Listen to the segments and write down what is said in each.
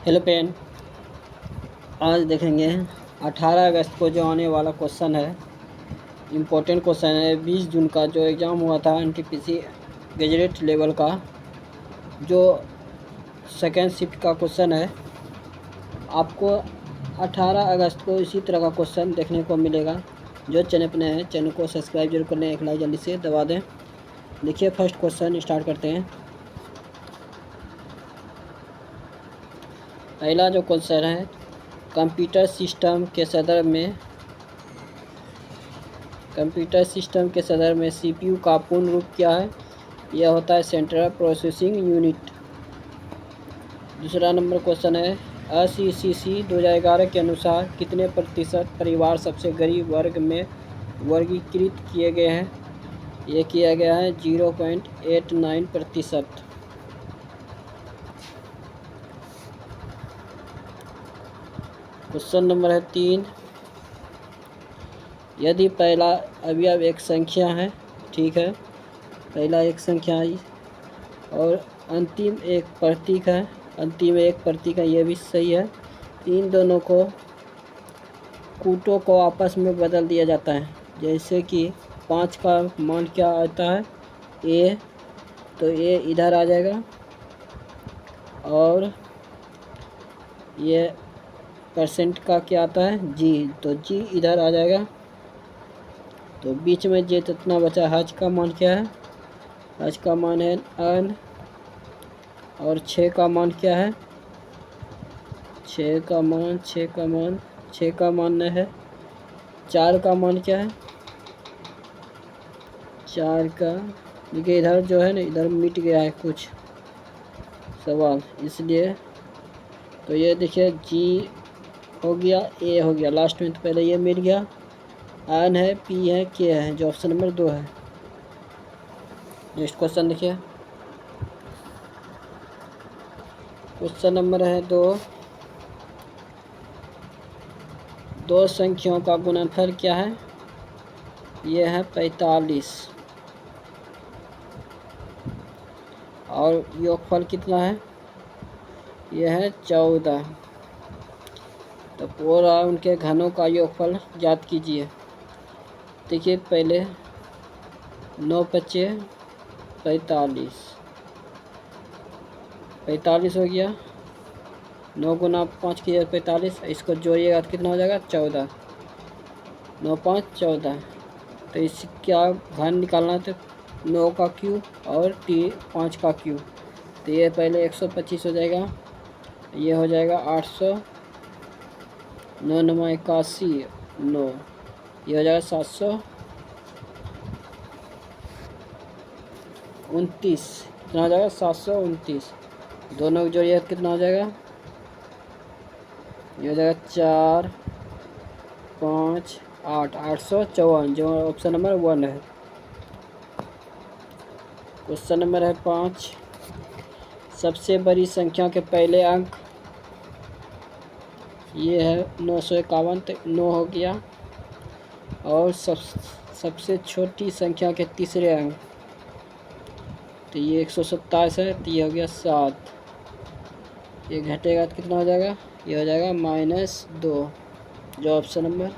Hello pen. आज देखेंगे 18 अगस्त को जो आने वाला क्वेश्चन है, इम्पोर्टेंट क्वेश्चन है। 20 जून का जो एग्ज़ाम हुआ था एनटीपीसी ग्रेजुएट लेवल का, जो सेकेंड शिफ्ट का क्वेश्चन है, आपको 18 अगस्त को इसी तरह का क्वेश्चन देखने को मिलेगा। जो चैनल पर नए हैं चैनल को सब्सक्राइब जरूर कर लें, एक लाइक जल्दी से दबा दें। देखिए फर्स्ट क्वेश्चन स्टार्ट करते हैं। पहला जो क्वेश्चन है, कंप्यूटर सिस्टम के सदर में सीपीयू का पूर्ण रूप क्या है? यह होता है सेंट्रल प्रोसेसिंग यूनिट। दूसरा नंबर क्वेश्चन है, ICCC 2011 के अनुसार कितने प्रतिशत परिवार सबसे गरीब वर्ग में वर्गीकृत किए गए हैं? ये किया गया है 0.89%। क्वेश्चन नंबर है 3, यदि पहला अवयव एक संख्या है, ठीक है, पहला एक संख्या है और अंतिम एक प्रतीक है, ये भी सही है। इन दोनों को कूटों को आपस में बदल दिया जाता है। जैसे कि 5 का मान क्या आता है? ए, तो ए इधर आ जाएगा और ये परसेंट का क्या आता है? जी, तो जी इधर आ जाएगा। तो बीच में जे जितना बचा, हज का मान क्या है? हज का मान है n, और 6 का मान क्या है? 6 का मान है। 4 का मान क्या है? 4 का, देखिए इधर जो है ना, इधर मिट गया है कुछ सवाल, इसलिए तो ये देखिए जी हो गया, ए हो गया लास्ट में, तो पहले ये मिट गया। एन है, पी है, के है, जो ऑप्शन नंबर 2 है। नेक्स्ट क्वेश्चन देखिए, क्वेश्चन नंबर है 2, दो संख्याओं का गुणनफल क्या है? ये है 45 और योगफल कितना है? यह है 14। तो पूरा उनके घनों का योगफल ज्ञात कीजिए। देखिए पहले 9 बचे 45 हो गया। 9 गुना 5 किया 45, इसको जोड़िएगा तो कितना हो जाएगा? 14। 9 5 14। तो इसका घन निकालना है, तो 9 का क्यूब और 5 का क्यूब, तो ये पहले 125 हो जाएगा, ये हो जाएगा 800, 9 9 81, 9, ये हो जाएगा 729, कितना हो जाएगा? 729। दोनों को जोड़िए कितना हो जाएगा? ये हो जाएगा 4 5 8, 854, जो ऑप्शन नंबर 1 है। क्वेश्चन नंबर है 5, सबसे बड़ी संख्या के पहले अंक, ये है 951, तो 9 हो गया। और सबसे छोटी संख्या के तीसरे अंक, तो ये 127 है, तो ये हो गया 7। ये घटेगा तो कितना हो जाएगा? ये हो जाएगा -2, जो ऑप्शन नंबर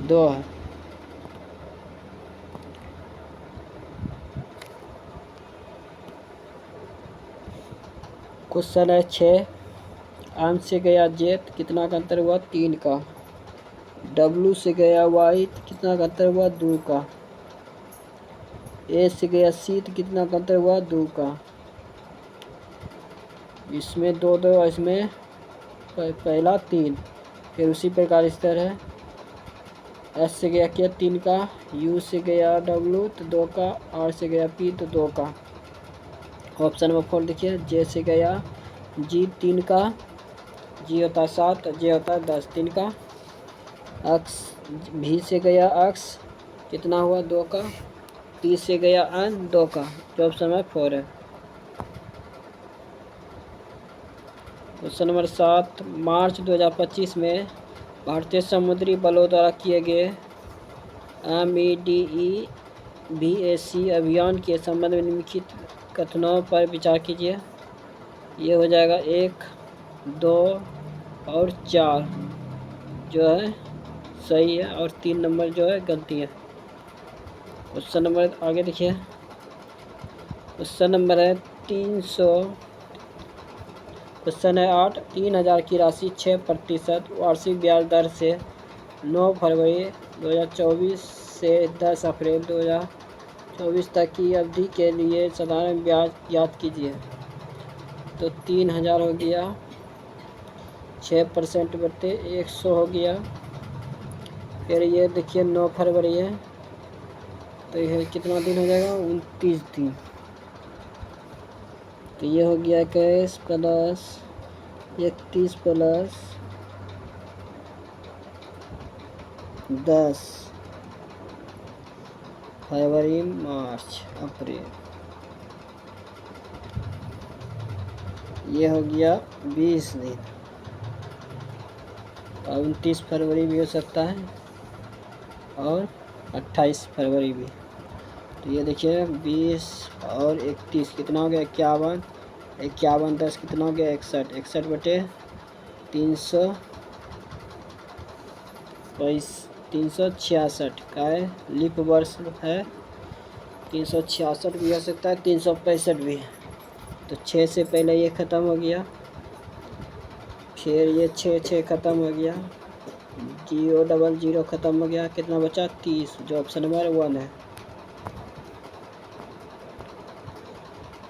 2 है। क्वेश्चन है 6, एम से गया जेड, कितना का अंतर हुआ? 3 का। डब्लू से गया वाई, कितना का अंतर हुआ? 2 का। ए से गया सी, तो कितना का अंतर हुआ? 2 का। इसमें 2 2, इसमें पहला 3, फिर उसी प्रकार इस तरह है। एस से गया क्या? 3 का। यू से गया डब्लू, तो 2 का। आर से गया पी, तो 2 का। ऑप्शन नंबर 4 देखिए, जे से गया जी, 3 का। जी होता है 7, जे होता है 10, 3 का। एक्स, भी से गया एक्स, कितना हुआ? 2 का। टी से गया एन, 2 का, जो ऑप्शन नंबर 4 है। क्वेश्चन नंबर 7, मार्च 2025 में भारतीय समुद्री बलों द्वारा किए गए MEDEVAC अभियान के संबंध में निम्नलिखित कथनों पर विचार कीजिए। ये हो जाएगा 1, 2 और 4 जो है सही है, और 3 नंबर जो है गलती है। क्वेश्चन नंबर आगे देखिए। क्वेश्चन नंबर है 300। क्वेश्चन है 8। 3000 की राशि 6% वार्षिक ब्याज दर से 9 फरवरी 2024 से 10 अप्रैल 2024 तक की अवधि के लिए साधारण ब्याज ज्ञात कीजिए। तो 3000 हो गया, 6% बटे 100 हो गया। फिर ये देखिए 9 फरवरी है, तो यह कितना दिन हो जाएगा, 29 दिन। तो ये हो गया 21 प्लस 31 प्लस 10 फरवरी मार्च अप्रैल, ये हो गया 20 दिन। 29 फरवरी भी हो सकता है और 28 फरवरी भी। तो ये देखिए 20 और 31 कितना हो गया, 51। 51 10 कितना हो गया, 61। 61 बटे 366 का है, लीप वर्ष है। 366 भी हो सकता है, 365 भी। तो 6 से पहले ये ख़त्म हो गया, फिर ये 6 ख़त्म हो गया, 000 ख़त्म हो गया, कितना बचा 30, जो ऑप्शन नंबर 1 है।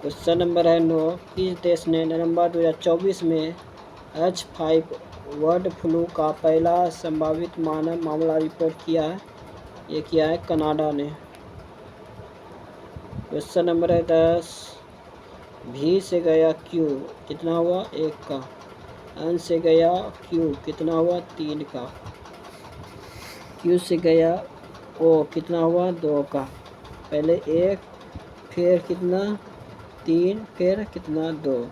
क्वेश्चन नंबर है 9। किस देश ने नवंबर 2024 में H5 बर्ड फ्लू का पहला संभावित मानव मामला रिपोर्ट किया है? ये किया है कनाडा ने। क्वेश्चन नंबर है 10। भी से गया क्यू कितना हुआ, 1 का। एन से गया क्यू कितना हुआ, 3 का। क्यू से गया ओ कितना हुआ, 2 का। पहले 1, फिर कितना 3, फिर कितना 2।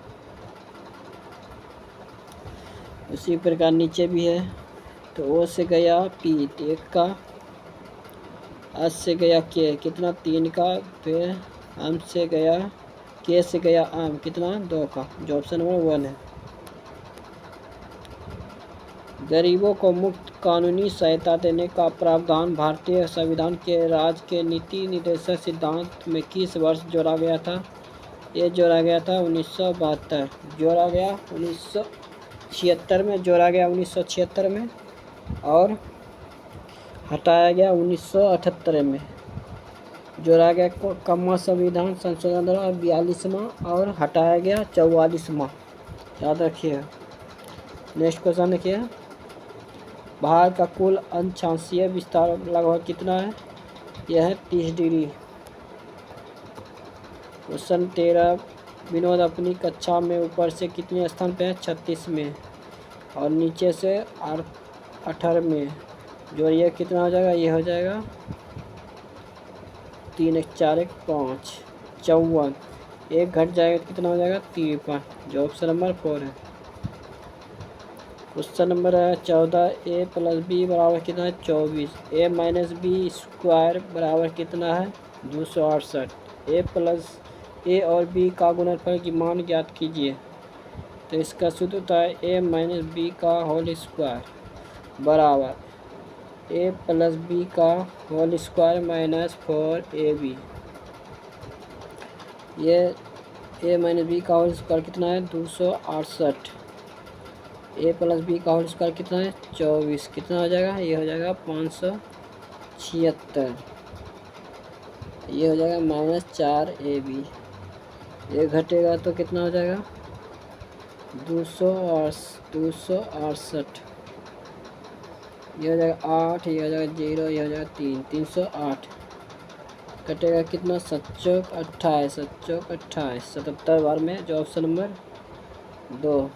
उसी प्रकार नीचे भी है। तो ओ से गया पी 1 का। एस से गया के कितना, 3 का। फिर एम से गया के से गया एम कितना, 2 का, जो ऑप्शन नंबर 1 है। गरीबों को मुफ्त कानूनी सहायता देने का प्रावधान भारतीय संविधान के राज्य के नीति निर्देशक सिद्धांत में किस वर्ष जोड़ा गया था? ये जोड़ा गया था 1972। जोड़ा गया 1976 में, जोड़ा गया 1976 में, और हटाया गया 1978 में। जोड़ा गया कम्मा संविधान संशोधन द्वारा 42वां, और हटाया गया 44वां। याद रखिए। नेक्स्ट क्वेश्चन देखिए। भारत का कुल अक्षांशीय विस्तार लगभग कितना है? यह है 30 डिग्री। क्वेश्चन 13। विनोद अपनी कक्षा में ऊपर से कितने स्थान पे है? 36 में, और नीचे से 18 जो ये कितना हो जाएगा, ये हो जाएगा 3 1 4 1 5 54। एक घट जाएगा तो कितना हो जाएगा, 53, जो ऑप्शन नंबर 4 है। क्वेश्चन नंबर है 14। ए प्लस बी बराबर कितना है, 24। ए माइनस बी स्क्वायर बराबर कितना है, 268। ए प्लस ए और बी का गुणनफल की मान ज्ञात कीजिए। तो इसका सूत्र होता है ए माइनस बी का होल स्क्वायर बराबर ए प्लस बी का होल स्क्वायर माइनस 4ab। ये ए माइनस बी का होल स्क्वायर कितना है, 268। ए प्लस बी का होल स्क्वायर कितना है, 24। कितना हो जाएगा, ये हो जाएगा 576। ये हो जाएगा माइनस 4ab। ये घटेगा तो कितना हो जाएगा, 268। ये हो जाएगा 8, ये हो जाएगा 0, ये हो जाएगा 3, 308। कटेगा कितना, 7 चौक 28, 7 चौक 28, 77 बार में, जो ऑप्शन नंबर 2।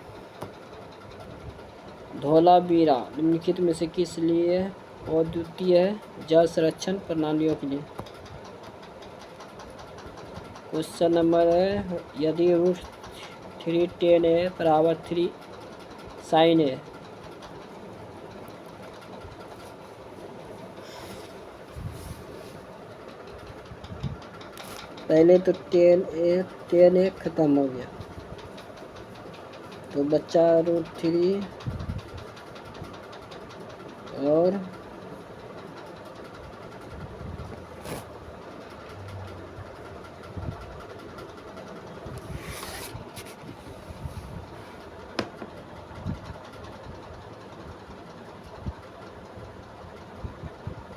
धौलावीरा निम्नलिखित में से किस लिए अद्वितीय है? जल संरक्षण प्रणालियों के लिए। क्वेश्चन नंबर है यदि √3tan बराबर 3 sin a, पहले तो tan a खत्म हो गया, तो बच्चा √3 और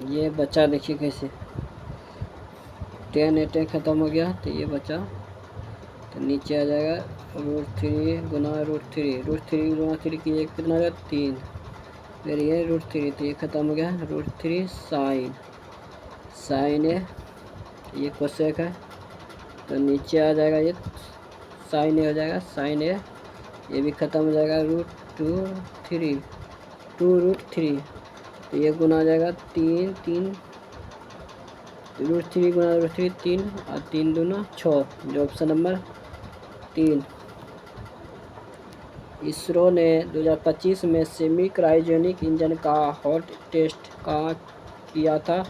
ये बच्चा देखिए कैसे 10 8 ख़त्म हो गया, तो ये बचा, तो नीचे आ जाएगा √3 गुना √3 गुना 3 की एक कितना हो गया 3, फिर ये √3, तो ये ख़त्म हो गया √3 साइन ए, ये कोसेक है, तो नीचे आ जाएगा ये साइन ए हो जाएगा, साइन ए, ये भी ख़त्म हो जाएगा √2 √3, तो ये गुना आ जाएगा 3 √3 गुना √3 3 और 3 दूना 6, जो ऑप्शन नंबर 3। इसरो ने 2025 में सेमी क्रायोजेनिक इंजन का हॉट टेस्ट कहाँ किया था?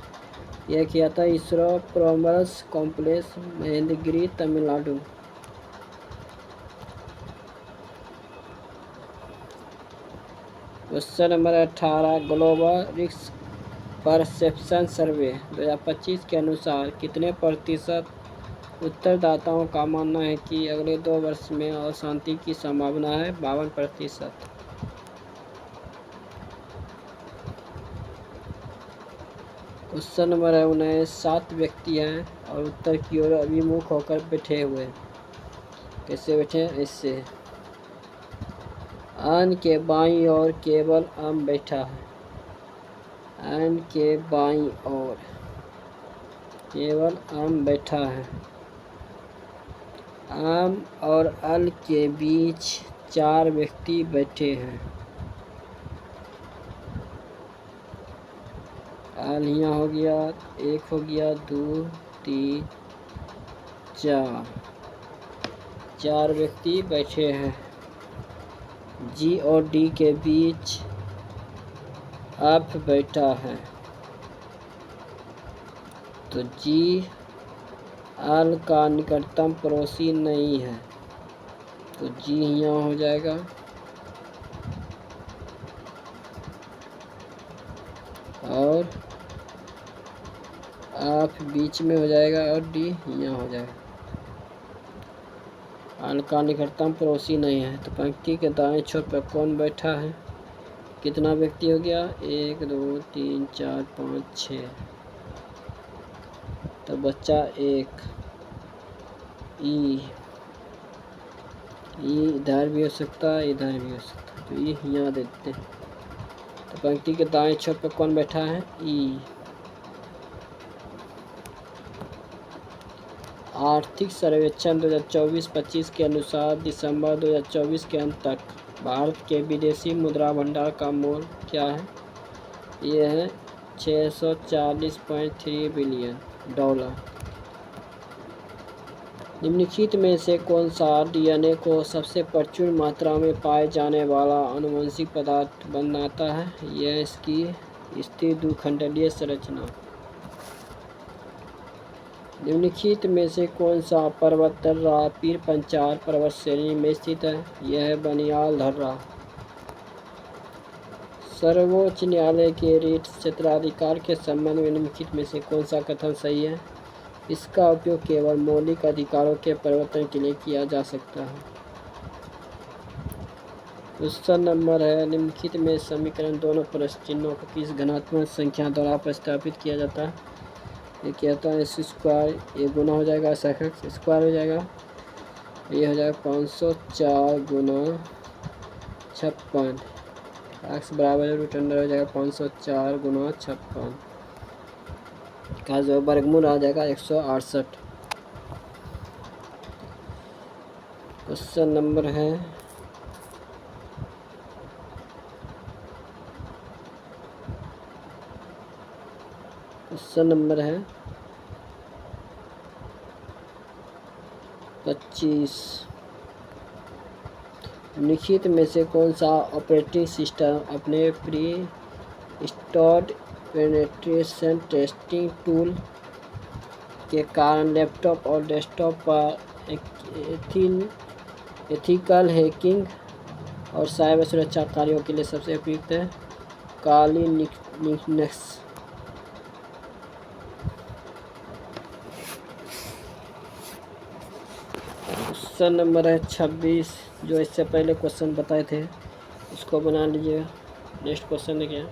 यह किया था ISRO Brahmos complex, Mahendragiri, Tamil Nadu. Question number 18, global risk perception survey 2025 के अनुसार कितने प्रतिशत उत्तरदाताओं का मानना है कि अगले 2 वर्ष में अशांति की संभावना है? 52%। क्वेश्चन नंबर 19, 7 व्यक्ति हैं और उत्तर की ओर अभिमुख होकर बैठे हुए। कैसे बैठे हैं? ऐसे। आन के बाईं ओर केवल आम बैठा है, आन के बाईं ओर केवल आम बैठा है। आम और अल के बीच 4 व्यक्ति बैठे हैं। आल यहाँ हो गया, 1 हो गया, 2 3 4 व्यक्ति बैठे हैं। जी और डी के बीच एफ बैठा है, तो जी एल का निकटतम पड़ोसी नहीं है, तो जी यहाँ हो जाएगा, और एफ बीच में हो जाएगा और डी यहाँ हो जाएगा। एल का निकटतम पड़ोसी नहीं है, तो पंक्ति के दाएं छोर पर कौन बैठा है? कितना व्यक्ति हो गया? 1 2 3 4 5 6, तो बच्चा 1। ई इधर भी हो सकता है, इधर भी हो सकता है, तो ई यहाँ देते हैं। तो पंक्ति के दाएं छोर पर कौन बैठा है? ई। आर्थिक सर्वेक्षण 2024-25 के अनुसार दिसंबर 2024 के अंत तक भारत के विदेशी मुद्रा भंडार का मूल्य क्या है? यह है $640.3 बिलियन। निम्नलिखित में से कौन सा डीएनए को सबसे प्रचुर मात्रा में पाए जाने वाला आनुवंशिक पदार्थ बनाता है? यह इसकी स्थिर द्विखंडीय संरचना। निम्नलिखित में से कौन सा पर्वत दर्रा पीर पंचाल पर्वत श्रेणी में स्थित है? यह है बनियाल दर्रा। सर्वोच्च न्यायालय के रीट क्षेत्राधिकार के संबंध में निम्नलिखित में से कौन सा कथन सही है? इसका उपयोग केवल मौलिक अधिकारों के परिवर्तन के लिए किया जा सकता है। क्वेश्चन नंबर है, निम्नलिखित में समीकरण दोनों प्रश्न चिन्हों को किस घनात्मक संख्या द्वारा प्रतिस्थापित किया जाता है? ये क्या होता है? S², ये गुना हो जाएगा स्क्वायर हो जाएगा, ये हो जाएगा 504 गुना 56, x बराबर √अंडर हो जाएगा 504 गुना 56 का जो वर्गमूल आ जाएगा 168। क्वेश्चन नंबर है, क्वेश्चन नंबर है 25। निम्नलिखित में से कौन सा ऑपरेटिंग सिस्टम अपने pre installed penetration testing tool के कारण लैपटॉप और डेस्कटॉप पर एथिकल हैकिंग और साइबर सुरक्षा कार्यों के लिए सबसे उपयुक्त है काली लिनक्स। क्वेश्चन नंबर है 26, जो इससे पहले क्वेश्चन बताए थे उसको बना लीजिएगा। नेक्स्ट क्वेश्चन देखिए,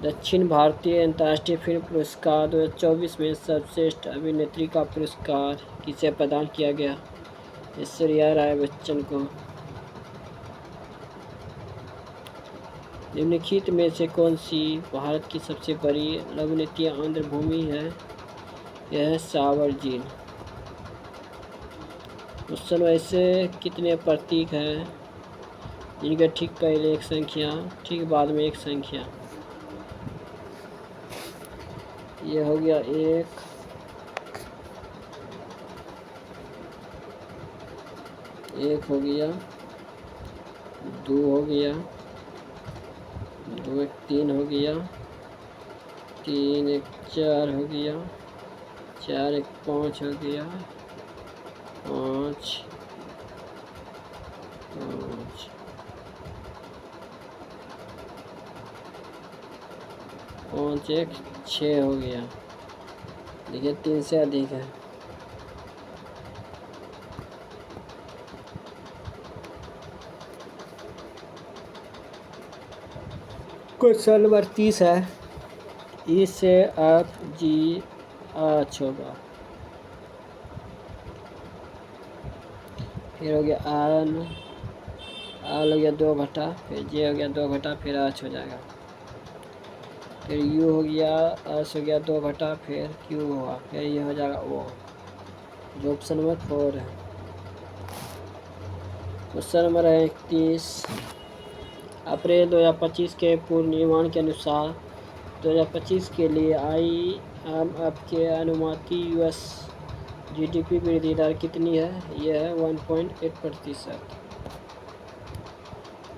दक्षिण भारतीय अंतर्राष्ट्रीय फिल्म पुरस्कार 2024 में सर्वश्रेष्ठ अभिनेत्री का पुरस्कार किसे प्रदान किया गया? ऐश्वर्या राय बच्चन को। निम्नलिखित में से कौन सी भारत की सबसे बड़ी लघुनदीय आर्द्र भूमि है? यह है सावर झील। क्वेश्चन वैसे कितने प्रतीक हैं जिनके ठीक पहले एक संख्या, ठीक बाद में एक संख्या? ये हो गया 1, 1 हो गया, 2 हो गया, 2 1 3 हो गया, 3 1 4 हो गया, 4 1 5 हो गया, 5 5 5 1 6 हो गया। देखिए 3 से अधिक है। क्वेश्चन नंबर 30 है, ई से एफ जी एच होगा। फिर हो गया एन, एल हो गया 2 घटा, फिर जे हो गया 2 घटा, फिर एच हो जाएगा। फिर यू हो गया, एस हो गया 2 घटा, फिर क्यू हुआ, फिर ये हो जाएगा ओ, जो ऑप्शन नंबर 4 है। क्वेश्चन नंबर है 31, अप्रैल 2025 के पूर्व निर्माण के अनुसार 2025 के लिए IMF के अनुमानित US GDP वृद्धि दर कितनी है? यह है 1.8%।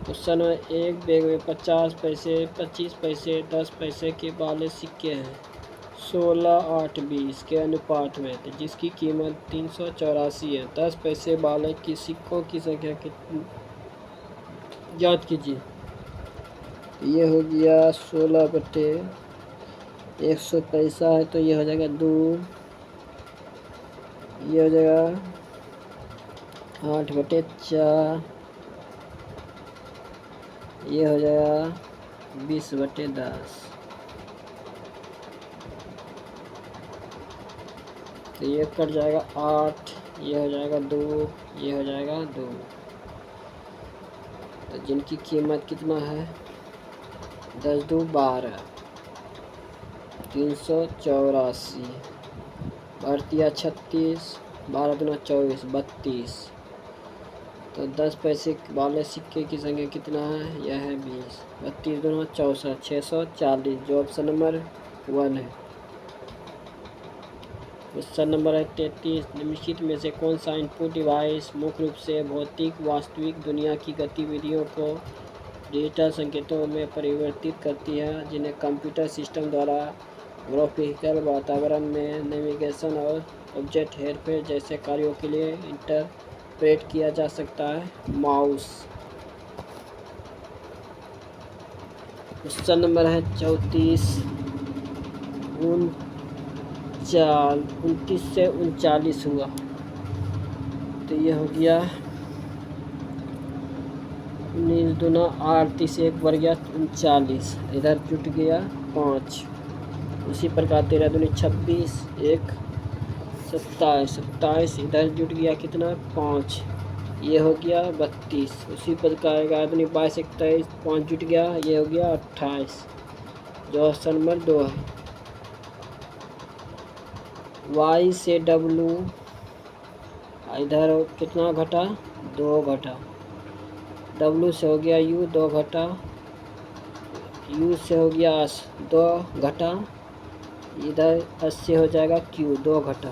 क्वेश्चन नंबर 1, बैग में 50 पैसे, 25 पैसे, 10 पैसे के वाले सिक्के हैं 16, 8, 20 के अनुपात में, तो जिसकी कीमत 384 है। 10 पैसे वाले की सिक्कों की संख्या कितनी ज्ञात कीजिए। ये हो गया 16/100 पैसा है, तो ये हो जाएगा 2, ये हो जाएगा 8/4, ये हो जाएगा 20/10, तो ये कट जाएगा 8, ये हो जाएगा 2, ये हो जाएगा 2, तो जिनकी कीमत कितना है 10 2 12, 384, भारतीय 36, 12 दूना 24, 32, तो 10 पैसे वाले सिक्के की संख्या कितना है? यह है 20, 32 दूना 64, 640, जो ऑप्शन नंबर 1 है। क्वेश्चन नंबर है 33, निम्नलिखित में से कौन सा इनपुट डिवाइस मुख्य रूप से भौतिक वास्तविक दुनिया की गतिविधियों को डिजिटल संकेतों में परिवर्तित करती है, जिन्हें कंप्यूटर सिस्टम द्वारा ग्राफिकल वातावरण में नेविगेशन और ऑब्जेक्ट हेरफेर जैसे कार्यों के लिए इंटरप्रेट किया जा सकता है? माउस। क्वेश्चन नंबर है 34, 29 से 39 हुआ, तो ये हो गया 19 दूना 8, 30 1 बढ़ गया 39, इधर जुट गया 5। उसी प्रकार 13 दूनी 26, 1 27, 27 इधर जुट गया कितना 5, ये हो गया 32। उसी प्रकार 11 दूनी 22, 21, 5 जुट गया, ये हो गया 28, जो ऑप्शन नंबर 2 है। Y से W इधर कितना घटा 2 घटा, W से हो गया U 2 घटा, U से हो गया S 2 घटा, इधर S से हो जाएगा Q 2 घटा,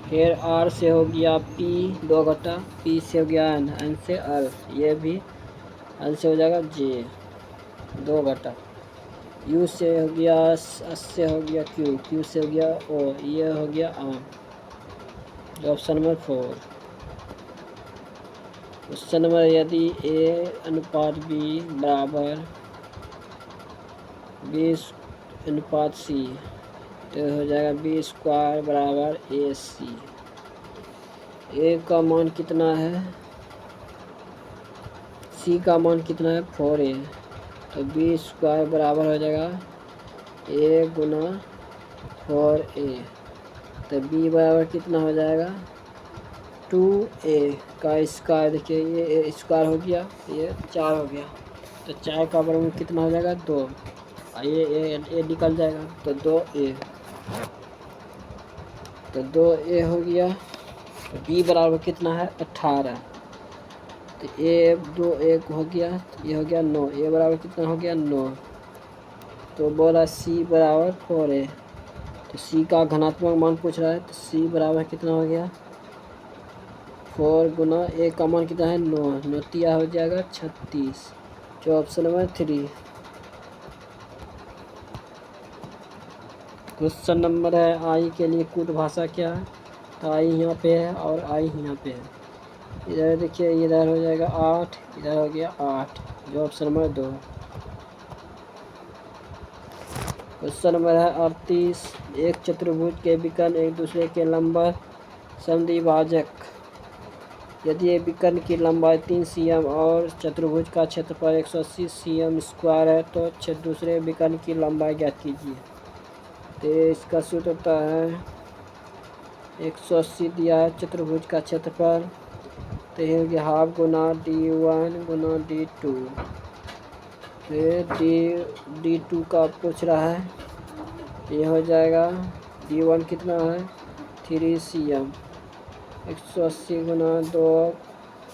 फिर R से हो गया P 2 घटा, P से हो गया N, N से R, ये भी N से हो जाएगा J 2 घटा, U से हो गया S से हो गया Q, Q से हो गया O, ये हो गया R, option number 4। Question number यदि A अनुपात B बराबर B अनुपात C तो हो जाएगा B स्क्वायर बराबर AC। A का मान कितना है, C का मान कितना है 4A, तो B स्क्वायर बराबर हो जाएगा A गुना 4A, तो B बराबर कितना हो जाएगा 2A का स्क्वायर। देखिए ये स्क्वायर हो गया, ये 4 हो गया, तो 4 का बराबर कितना हो जाएगा 2, ये निकल जाएगा तो 2A, तो 2A हो गया। तो B बराबर कितना है 18, तो A 2A हो गया, ये हो गया 9, A बराबर कितना हो गया 9, तो बोला C बराबर 4A, तो C का घनात्मक मान पूछ रहा है, तो C बराबर कितना हो गया 4 गुना A का मान कितना है 9, 9 तिया हो जाएगा 36, जो ऑप्शन नंबर 3। क्वेश्चन नंबर है आई के लिए कूट भाषा क्या है, तो आई यहाँ पे है और आई यहाँ पे है। इधर देखिए इधर हो जाएगा 8, इधर हो गया 8, जो ऑप्शन नंबर 2। क्वेश्चन नंबर है 38, एक चतुर्भुज के विकर्ण एक दूसरे के लंबवत समद्विभाजक, यदि एक विकर्ण की लंबाई 3 cm और चतुर्भुज का क्षेत्रफल 180 cm स्क्वायर है तो दूसरे विकर्ण की लंबाई ज्ञात कीजिए। तो इसका सूत्र होता है 180 दिया है चतुर्भुज का क्षेत्रफल, तो ये हो गया हाफ गुना D1 गुना D2, तो D2 का पूछ रहा है, तो ये हो जाएगा D1 कितना है 3 cm, 180 गुना 2,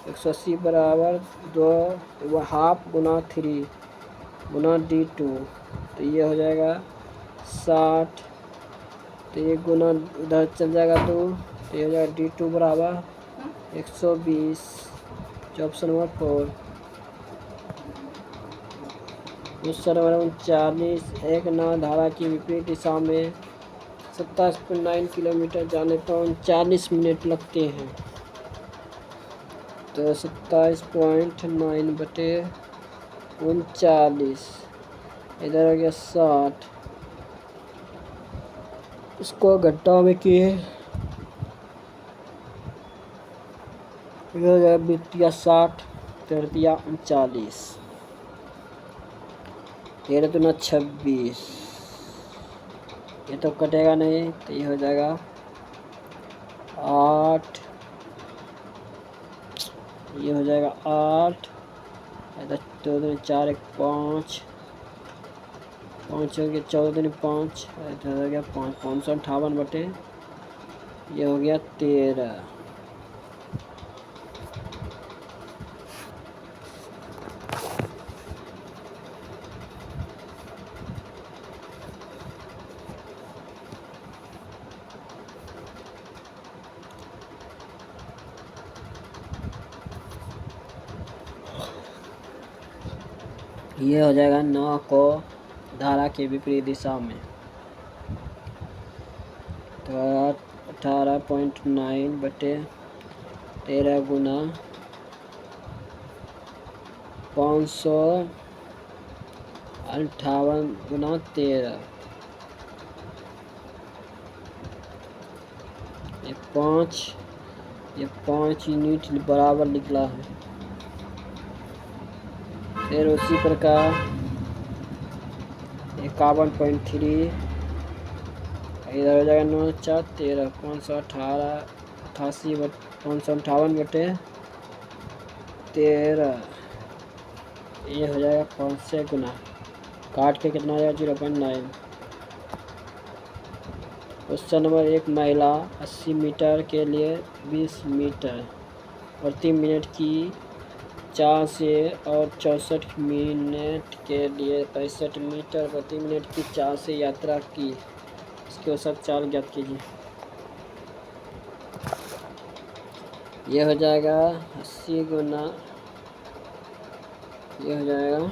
180 बराबर 2 हाफ गुना 3 गुना D2, तो ये हो जाएगा 60, तो ये गुना उधर चल जाएगा 2, तो ये हो जाएगा D2 बराबर 120, जो ऑप्शन नंबर 4। क्वेश्चन नंबर 39, एक नाव धारा की विपरीत दिशा में 27.9 किलोमीटर जाने पर 39 मिनट लगते हैं, तो 27.9 बटे 39, इधर हो गया 60, इसको घंटा में किए इधर हो जाएगा 20 60 दिया 39, 13 दूना 26, ये तो कटेगा नहीं, तो ये हो जाएगा 8, ये हो जाएगा 8, इधर 2 दूनी 4 1 5, 5 हो गया 14 दूनी 5, इधर हो गया 5, 558 बटे ये हो गया 13। ये हो जाएगा 9 को धारा के विपरीत दिशा में, तो 18.9 बटे 13 गुना 558 गुना 13, ये 5 यूनिट बराबर निकला है। फिर उसी प्रकार 51.3, इधर हो जाएगा 9 4 13, 558 बटे 13, ये हो जाएगा 5 से गुना, काट के कितना आ जाएगा 0.9। क्वेश्चन नंबर 1, महिला 80 मीटर के लिए 20 मीटर प्रति मिनट की चाल से और 64 मिनट के लिए 65 मीटर प्रति मिनट की चाल से यात्रा की, इसके औसत चाल ज्ञात कीजिए। ये हो जाएगा 80 गुना, ये हो जाएगा 80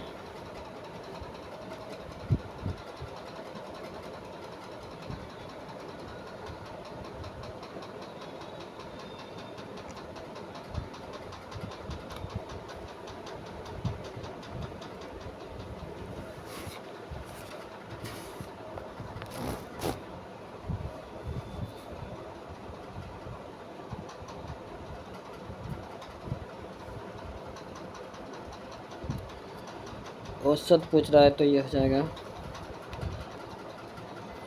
औसत पूछ रहा है तो ये हो जाएगा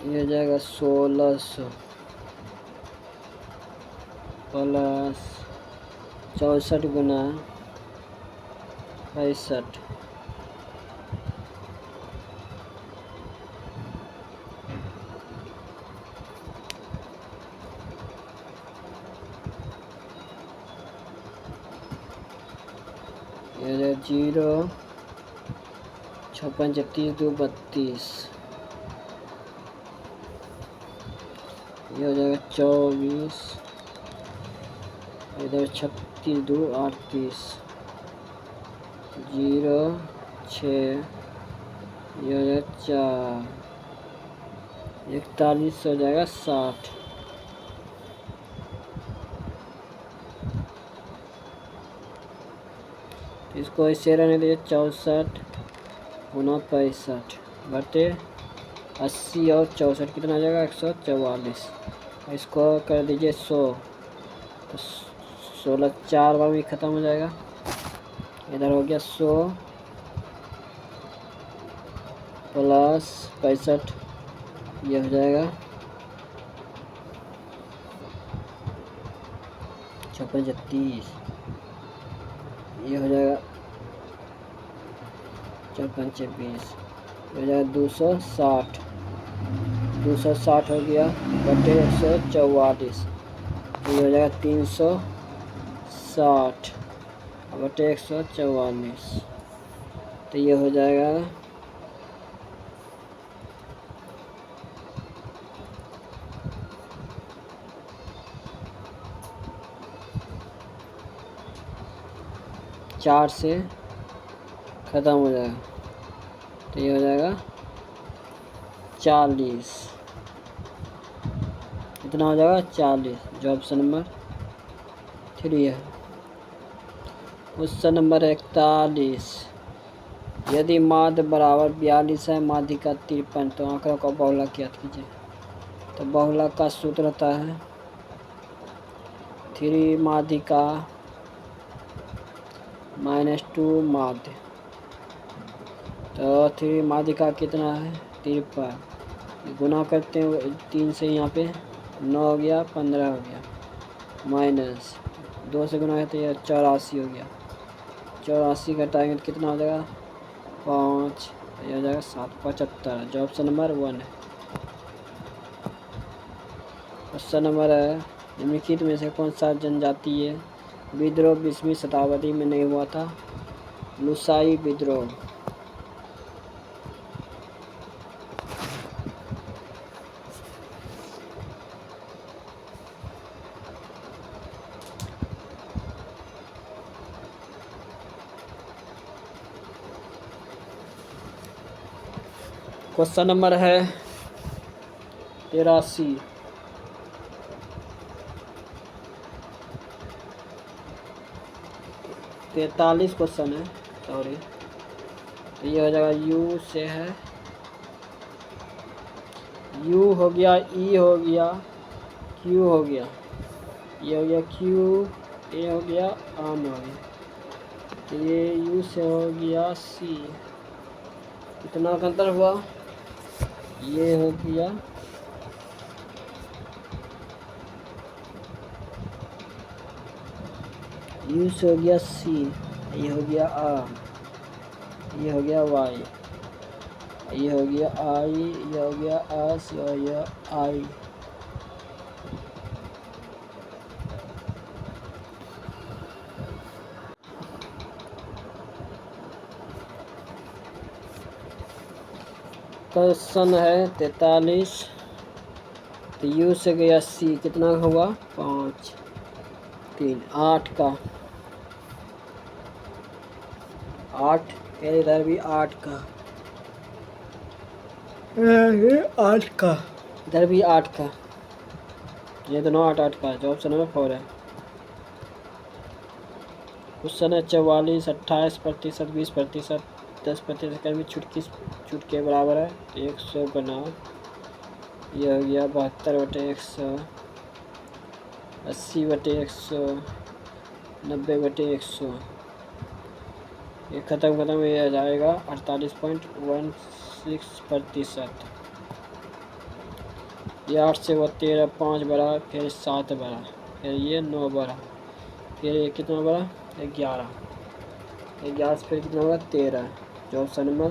1600 प्लस 64 गुना 65, ये 0 56 36 2 32, ये हो जाएगा 24, इधर 36 2 38, 0 6, ये हो जाएगा 4, 41 हो जाएगा 60, इसको ऐसे रहने दीजिए 64 गुना 65 बटे 80 और 64 कितना आ जाएगा 144, इसको कर दीजिए 100 तो 16 4 बार भी ख़त्म हो जाएगा। इधर हो गया 100 प्लस 65, ये हो जाएगा 56 36, ये हो जाएगा 4 5 20, हो जाएगा 260, 260 हो गया बटे 144, ये हो जाएगा 360 बटे 144, तो ये हो जाएगा 4 से ख़त्म हो जाएगा, तो ये हो जाएगा 40, इतना हो जाएगा 40, जो ऑप्शन नंबर 3 है। क्वेश्चन नंबर 41, यदि माध्य बराबर 42 है माध्यिका 53 तो आंकड़ों का बहुलक ज्ञात कीजिए। तो बहुलक का सूत्र होता है 3 माध्यिका -2 माध्य, तो 3 माध्यिका कितना है 53, गुना करते हैं 3 से, यहाँ पे 9 हो गया 15 हो गया, माइनस 2 से गुना है तो यह 84 हो गया, 84 घटाएंगे तो कितना हो जाएगा 5, यह हो जाएगा 7 75, जो ऑप्शन नंबर 1 है। क्वेश्चन नंबर है निम्नलिखित में से कौन सा जनजातीय विद्रोह 20वीं शताब्दी में नहीं हुआ था। लुसाई विद्रोह। क्वेश्चन नंबर है 83, 43 क्वेश्चन है, सॉरी, तो ये हो जाएगा यू से है, यू हो गया, ई हो गया, क्यू हो गया, ये हो गया क्यू, ए हो गया, आन हो गया, तो ये यू से हो गया सी, कितना का अंतर हुआ, ये हो गया यू से हो गया सी, ये हो गया आर, ये हो गया वाई, ये हो गया आई, ये हो गया एस, ये हो गया आई। क्वेश्चन है 43, तो यू से गया सी, कितना हुआ 5 3 8 का 8, इधर भी 8 का, 8 का, इधर भी 8 का, ये दोनों 8 8 का, जो ऑप्शन नंबर 4 है। क्वेश्चन है 44, 28%, 20%, 10% का भी छूट के बराबर है, तो 100 गुना, यह हो गया 72/100, 80/100, 90/100, ये ख़त्म ये आ जाएगा 48.16%। ये 8 से वो 13, 5 बढ़ा, फिर 7 बढ़ा, फिर ये 9 बढ़ा, फिर ये कितना बढ़ा 11, 11 से फिर कितना होगा 13, जो ऑप्शन नंबर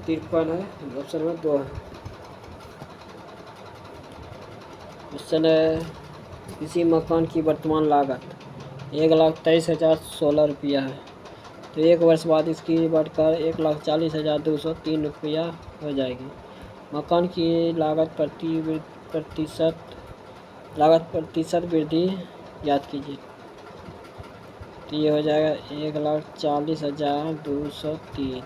53 है, ऑप्शन नंबर 2 है। क्वेश्चन है किसी मकान की वर्तमान लागत 1,23,016 रुपया है, तो 1 वर्ष बाद इसकी बढ़कर 1,40,203 रुपया हो जाएगी। मकान की प्रतिशत वृद्धि याद कीजिए। तो ये हो जाएगा 1,40,203,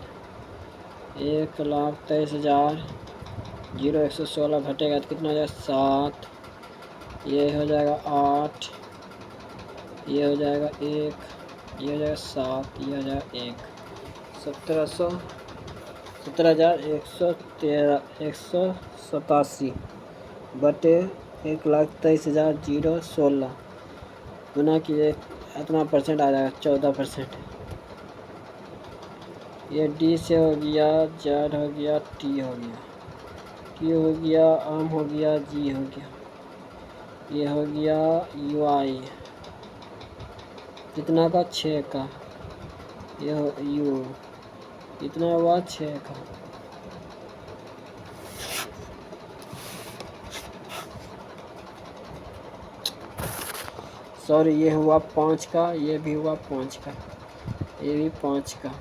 1,23,016 घटेगा तो कितना हो जाएगा 7, ये हो जाएगा 8, ये हो जाएगा 1, ये हो जाएगा 7, ये हो जाएगा 1, 17,187 बटे 1,23,016 गुना कीजिए, इतना परसेंट आ जाएगा 14%। ये डी से हो गया, जेड हो गया, टी हो गया, क्यू हो गया, आम हो गया, जी हो गया, ये हो गया यू आई, कितना का 6 का, ये हो यू, कितना हुआ 6 का, सॉरी ये हुआ 5 का, ये भी हुआ 5 का, ये भी 5 का।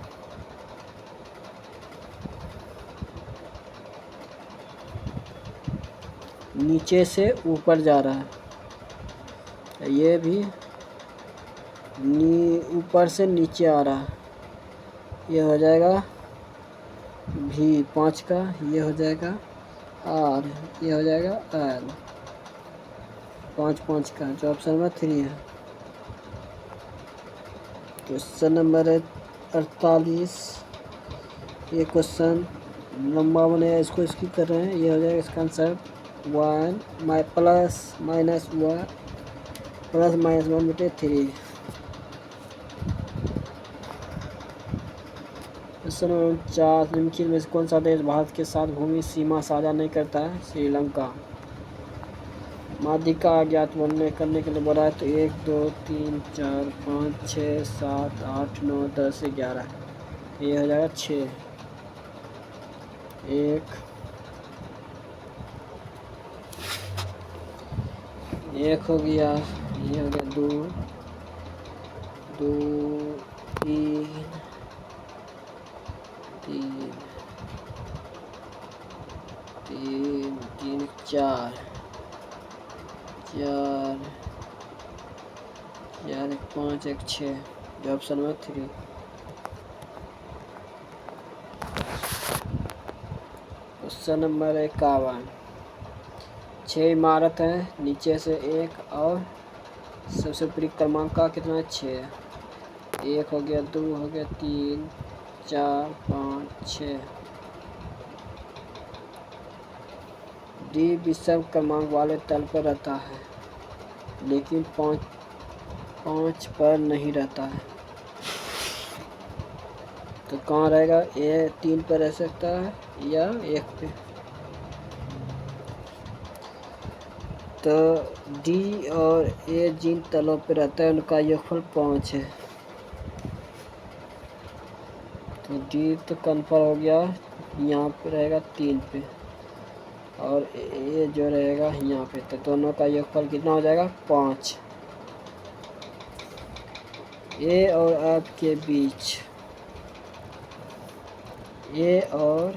नीचे से ऊपर जा रहा है, ये भी ऊपर से नीचे आ रहा है, ये हो जाएगा भी 5 का, ये हो जाएगा आर, ये हो जाएगा एल, 5 का, जो ऑप्शन नंबर 3 है। क्वेश्चन नंबर 48, ये क्वेश्चन लंबा बनेगा, इसको इसकी कर रहे हैं, ये हो जाएगा इसका आंसर 1 प्लस माइनस 1 बटे 3। क्वेश्चन नंबर 4, निम्नलिखित में से कौन सा देश भारत के साथ भूमि सीमा साझा नहीं करता है? श्रीलंका। माध्यिका अज्ञात करने के लिए बोला है, तो 1 2 3 4 5 6 7 8 9 10 11, ये हो जाएगा 6, 1 हो गया, ये हो गया 2 3 4 5 1 6, जो ऑप्शन नंबर 3। क्वेश्चन नंबर 51, 6 इमारत है, नीचे से 1 और सबसे ऊपरी क्रमांक का कितना है 6, 1 हो गया, 2 हो गया, 3 4 5 6। डी विषम क्रमांक वाले तल पर रहता है, लेकिन 5 पर नहीं रहता है, तो कहाँ रहेगा? ए 3 पर रह सकता है या 1 पे। तो डी और ए जिन तलों पे रहता है उनका योगफल 5 है, तो डी तो कन्फर्म हो गया, यहाँ पे रहेगा 3 पे, और ए जो रहेगा यहाँ पे, तो दोनों का योगफल कितना हो जाएगा 5। ए और एफ के बीच, ए और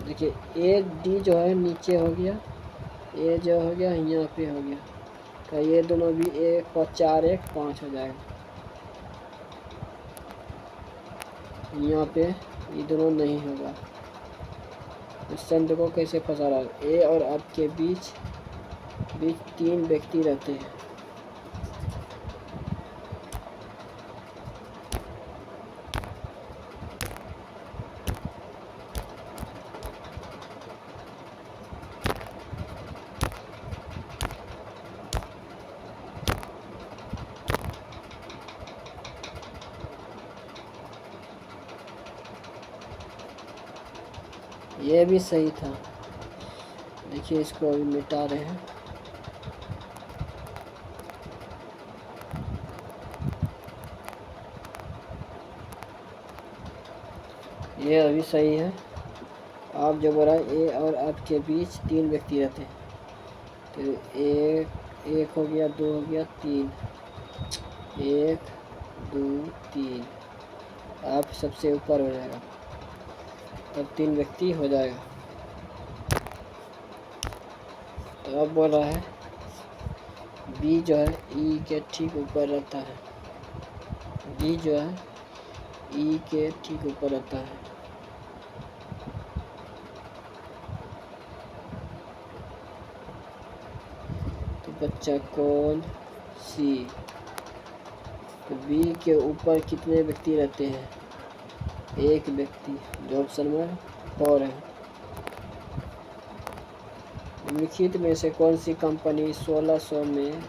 देखिए ए डी जो है नीचे हो गया, ए जो हो गया यहाँ पे हो गया, तो ये दोनों भी 1 और 4 1 5 हो जाएगा, यहाँ पे ये दोनों नहीं होगा। क्वेश्चन देखो कैसे फंसा रहा है, ए और एफ के बीच 3 व्यक्ति रहते हैं, ये भी सही था। देखिए इसको अभी मिटा रहे हैं। ये अभी सही है। आप जो बोला ए और एफ के बीच 3 व्यक्ति रहते हैं, तो एक हो गया, 2 हो गया, 3, 1 2 3, एफ सबसे ऊपर हो जाएगा, तब 3 व्यक्ति हो जाएगा। तो अब बोल रहा है बी जो है ई के ठीक ऊपर रहता है, बी जो है ई के ठीक ऊपर रहता है। तो बच्चा कौन सी, तो बी के ऊपर कितने व्यक्ति रहते हैं, एक व्यक्ति, जो ऑप्शन में 4 है। निम्नलिखित में से कौन सी कंपनी 1600 में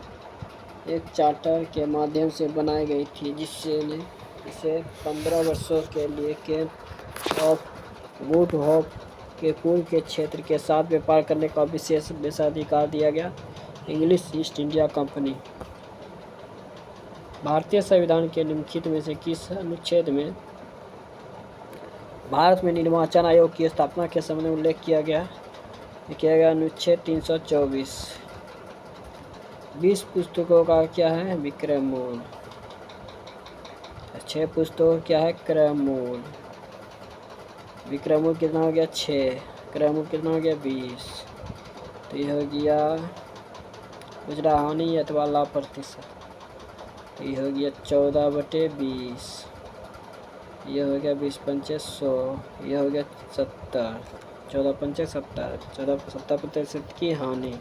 एक चार्टर के माध्यम से बनाई गई थी जिससे इसे 15 वर्षों के लिए केप ऑफ गुड होप के पूर्व के क्षेत्र के साथ व्यापार करने का विशेष विशेषाधिकार दिया गया? English east India company. भारतीय संविधान के निम्नलिखित में से किस अनुच्छेद में भारत में निर्वाचन आयोग की स्थापना के समय में उल्लेख किया गया? अनुच्छेद 324। 20 पुस्तकों का क्या है विक्रय मूल्य? 6 पुस्तकों क्या है क्रय मूल्य? विक्रय मूल्य कितना हो गया 6, क्रय मूल्य कितना हो गया 20। तो ये हो गया उजरा हानि अथवा लाभ प्रतिशत, तो ये हो गया 14/20, ये हो गया 20 पंचे 100, ये हो गया 70, 14 पंचे 70, 70% की हानि।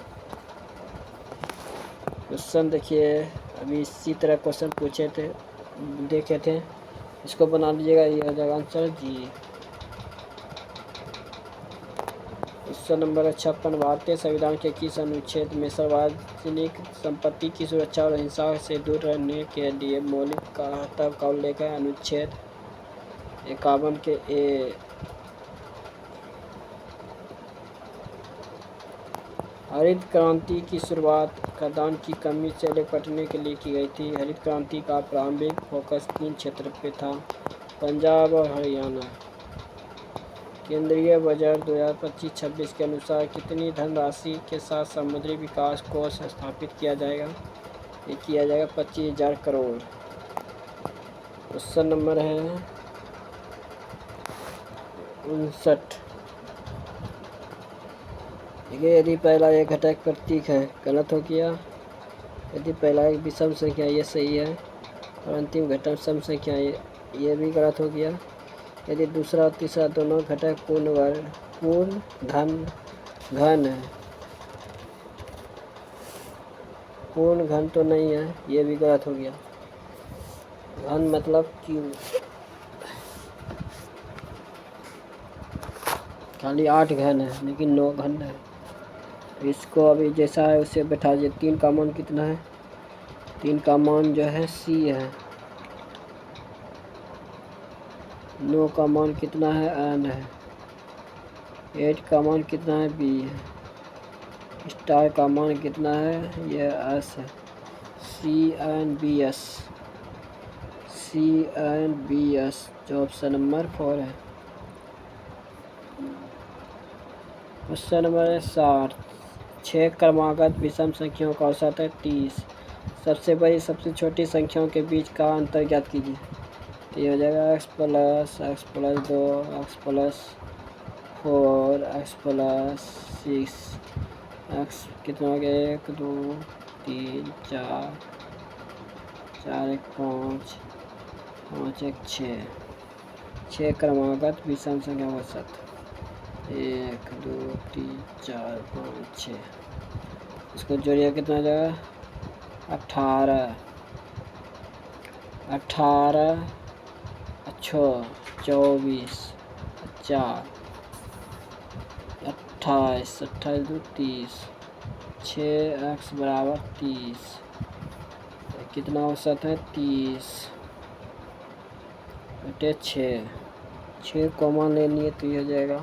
क्वेश्चन देखिए, अभी इसी तरह क्वेश्चन पूछे थे, देखे थे, इसको बना लीजिएगा, ये हो जाएगा आंसर जी। क्वेश्चन नंबर 56, भारतीय संविधान के किस अनुच्छेद में सार्वजनिक संपत्ति की सुरक्षा और हिंसा से दूर रहने के लिए मौलिक कर्तव्य का उल्लेख है? अनुच्छेद 51 के ए। हरित क्रांति की शुरुआत खाद्यान्न की कमी से निपटने के लिए की गई थी। हरित क्रांति का प्रारंभिक फोकस किन क्षेत्र पे था? पंजाब और हरियाणा। केंद्रीय बजट 2025-26 के अनुसार कितनी धनराशि के साथ समुद्री विकास कोष स्थापित किया जाएगा? ये किया जाएगा 25,000 करोड़। क्वेश्चन नंबर है 59। देखिए, यदि पहला एक घटक प्रतीक है, गलत हो गया। यदि पहला एक विषम संख्या, ये सही है, और अंतिम घटक सम संख्या, ये भी गलत हो गया। यदि दूसरा और तीसरा दोनों घटक पूर्ण घन है, पूर्ण घन तो नहीं है, ये भी गलत हो गया। घन मतलब क्यूब, खाली 8 घन है लेकिन 9 घन है। इसको अभी जैसा है उसे बैठा दीजिए। 3 का मान कितना है? 3 का मान जो है सी है। 9 का मान कितना है? एन है। 8 का मान कितना है? बी है। स्टार का मान कितना है? यह एस है। CNBS, जो ऑप्शन नंबर 4 है। क्वेश्चन नंबर 60, 6 क्रमागत विषम संख्याओं का औसत है 30। सबसे बड़ी सबसे छोटी संख्याओं के बीच का अंतर ज्ञात कीजिए। तो ये हो जाएगा x + 2, x + 4, x + 6, x कितना हो गया 1 2 3 4, 4 1 5, 5 1 6। 6 क्रमागत विषम संख्या का औसत 1 2 3 4 5 6। इसको जोड़िए कितना हो जाएगा 18, 18 6 24 4 28, 28 2 30, 6x = 30। कितना औसत है 30 बटे 6। 6 कॉमन लेनी है तो ये हो जाएगा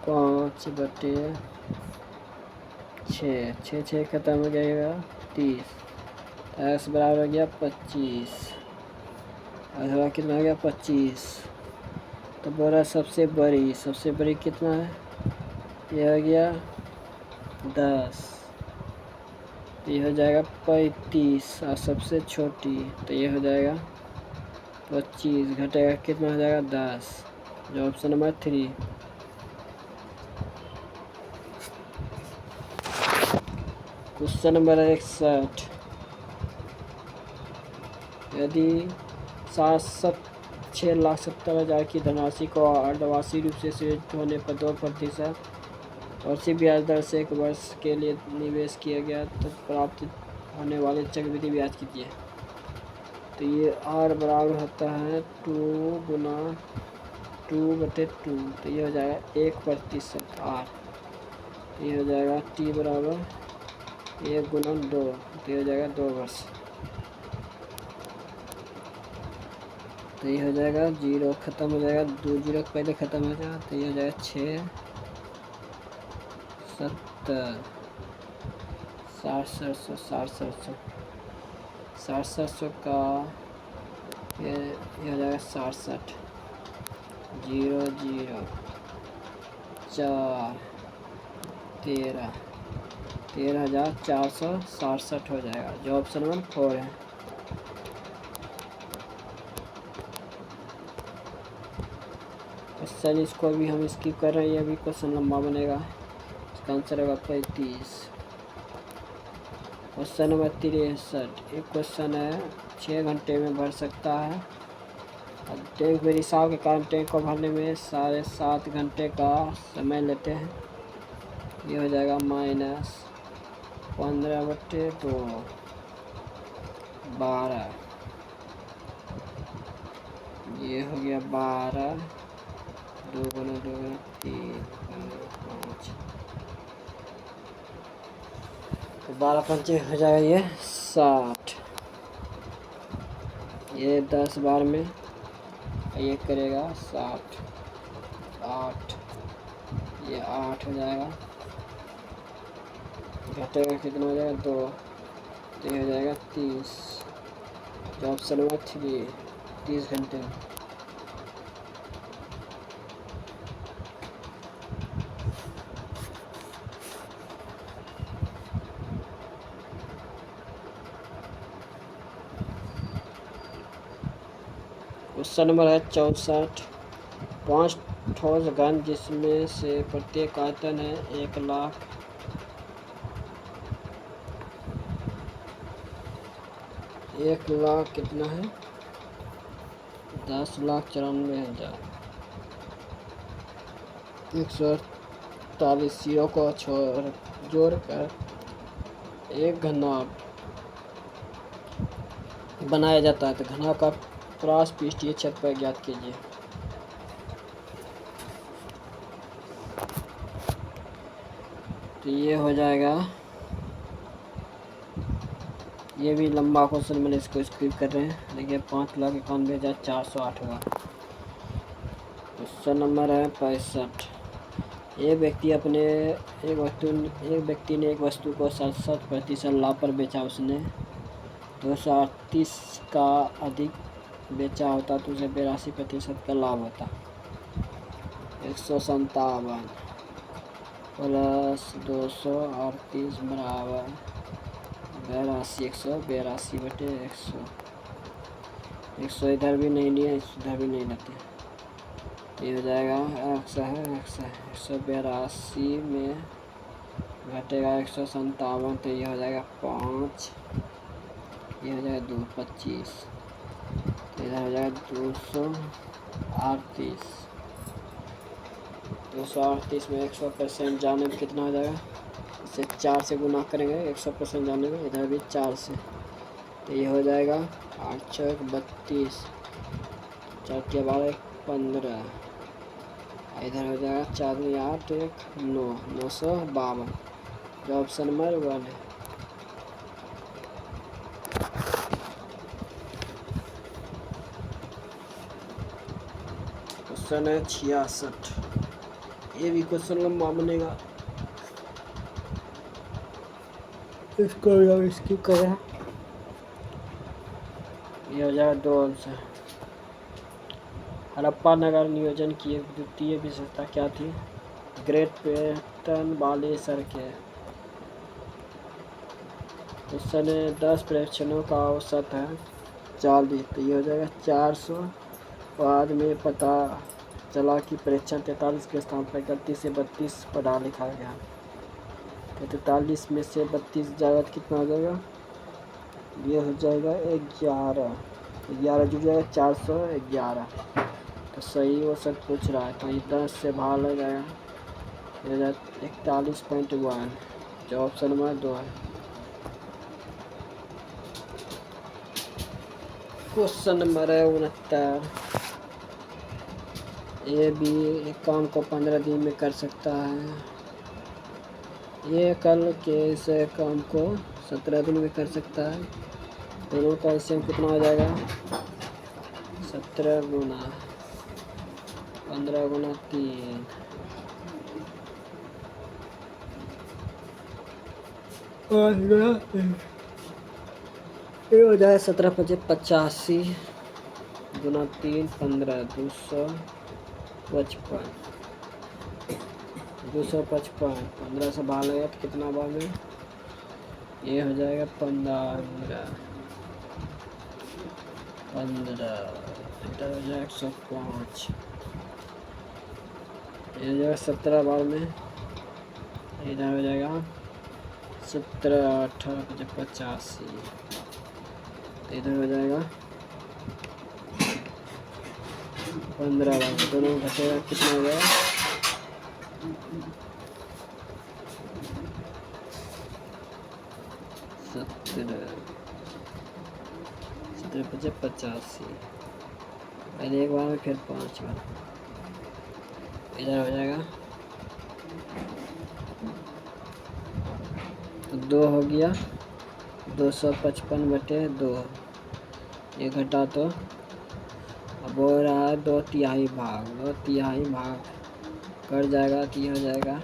5/6, 6 खत्म हो जाएगा 30, x बराबर हो गया 25, अथवा कितना हो गया 25। तो बोला सबसे बड़ी कितना है, ये हो गया 10, तो ये हो जाएगा 35, और सबसे छोटी तो ये हो जाएगा 25, घटेगा कितना हो जाएगा 10, जो ऑप्शन नंबर 3। क्वेश्चन नंबर 61, यदि 6,70,000 की धनराशि को अर्धवार्षिक रूप से सृजित होने पर 2% वार्षिक ब्याज दर से 1 वर्ष के लिए निवेश किया गया तो प्राप्त होने वाले चक्रवृद्धि ब्याज कितनी है। तो ये R बराबर होता है 2 गुना 2/2, तो ये हो जाएगा 1% R। तो ये हो जाएगा T बराबर 1 गुना 2, तो ये हो जाएगा 2 वर्ष। तो ये हो जाएगा 0 खत्म हो जाएगा, 2 0 पहले खत्म हो जाएगा, तो ये हो जाएगा 6 70 60 का ये हो जाएगा 67 0 0 4 13,467 हो जाएगा, जो ऑप्शन नंबर 4 है। क्वेश्चन इसको भी हम स्किप कर रहे हैं, ये भी क्वेश्चन लंबा बनेगा। इसका आंसर होगा 35। क्वेश्चन नंबर 63, एक क्वेश्चन है 6 घंटे में भर सकता है। अब टैंक में रिसाव के कारण टैंक को भरने में 7.5 घंटे का समय लेते हैं। ये हो जाएगा -15/2 12, ये हो गया 12, 2 गुना 2 गुना 3 5, तो 12 पंचे हो जाएगा ये 60, ये 10 बार में ये करेगा 60, 8, ये 8 हो जाएगा, घटेगा कितना हो जाएगा 2, तो ये हो जाएगा 30, जो ऑप्शन नंबर 3 30 घंटे। क्वेश्चन नंबर है 64, 5 ठोस घन जिसमें से प्रत्येक आयतन है 1 लाख 1 लाख कितना है 10,94,148 सीरों को जोड़कर एक घनाभ बनाया जाता है। तो घनाभ का क्रॉस पृष्ठीय क्षेत्रफल ज्ञात कीजिए। तो ये हो जाएगा, ये भी लंबा क्वेश्चन, मैंने इसको स्किप कर रहे हैं। देखिए 5,91,408 हुआ। क्वेश्चन नंबर है 65, एक व्यक्ति ने एक वस्तु को 67% लाभ पर बेचा। उसने 238 का अधिक बेचा होता तो उसे 82% का लाभ होता। 157 प्लस 238 बराबर 82, 182/100, 100 इधर भी नहीं लिया, इधर भी नहीं लेते। ये हो जाएगा 182 में घटेगा 157, तो ये हो जाएगा 5, ये हो जाएगा 2 25, तो इधर हो जाएगा 238 में 100% जाने में कितना हो जाएगा, इसे 4 से गुना करेंगे 100% जाने में, इधर भी 4 से, तो ये हो जाएगा 8 6 32, 4 के 12 15, इधर हो जाएगा 4 8 1 9 952, जो ऑप्शन नंबर 1 है। क्वेश्चन है 66, ये भी क्वेश्चन लंबा बनेगा, इसको भी स्किप करें। ये हो जाएगा 2 आंसर। हड़प्पा नगर नियोजन की एक द्वितीय विशेषता क्या थी? ग्रेट पैटर्न वाली सड़कें। क्वेश्चन है 10 प्रेक्षणों का औसत है 40, तो ये हो जाएगा 400। बाद में पता चला कि प्रेक्षण 43 के स्थान पर गलती से 32 पढ़ा लिखा गया, तो 43 में से 32 जाएगा तो कितना हो जाएगा? ये हो जाएगा 11, 11 जुड़ जाएगा 411, तो सही वो सब पूछ रहा है, तो ये 10 से भाग लग जाएगा, ये हो जाएगा 41.1, जो ऑप्शन नंबर 2 है। क्वेश्चन नंबर 69, ये भी एक काम को 15 दिन में कर सकता है, ये कल के इस काम को 17 दिन में कर सकता है। दोनों का एलसीएम कितना हो जाएगा? 17 गुना 15 गुना 3, ये हो जाए 17 × 85 गुना 3 15, 255, 255, 15 से भाग लगेगा तो कितना भाग में? ये हो जाएगा 15, इधर हो जाएगा 105, ये हो जाएगा 17 बार में, इधर हो जाएगा 17, 18, 85, इधर हो जाएगा 15 बार, दोनों घटेगा कितना हो जाएगा? 17 × 85, पहले एक बार में फिर 5 बार, इधर हो जाएगा तो 2 हो गया, 255/2, ये घटा तो अब हो रहा है 2/3 भाग, 2/3 भाग कर जाएगा तो ये हो जाएगा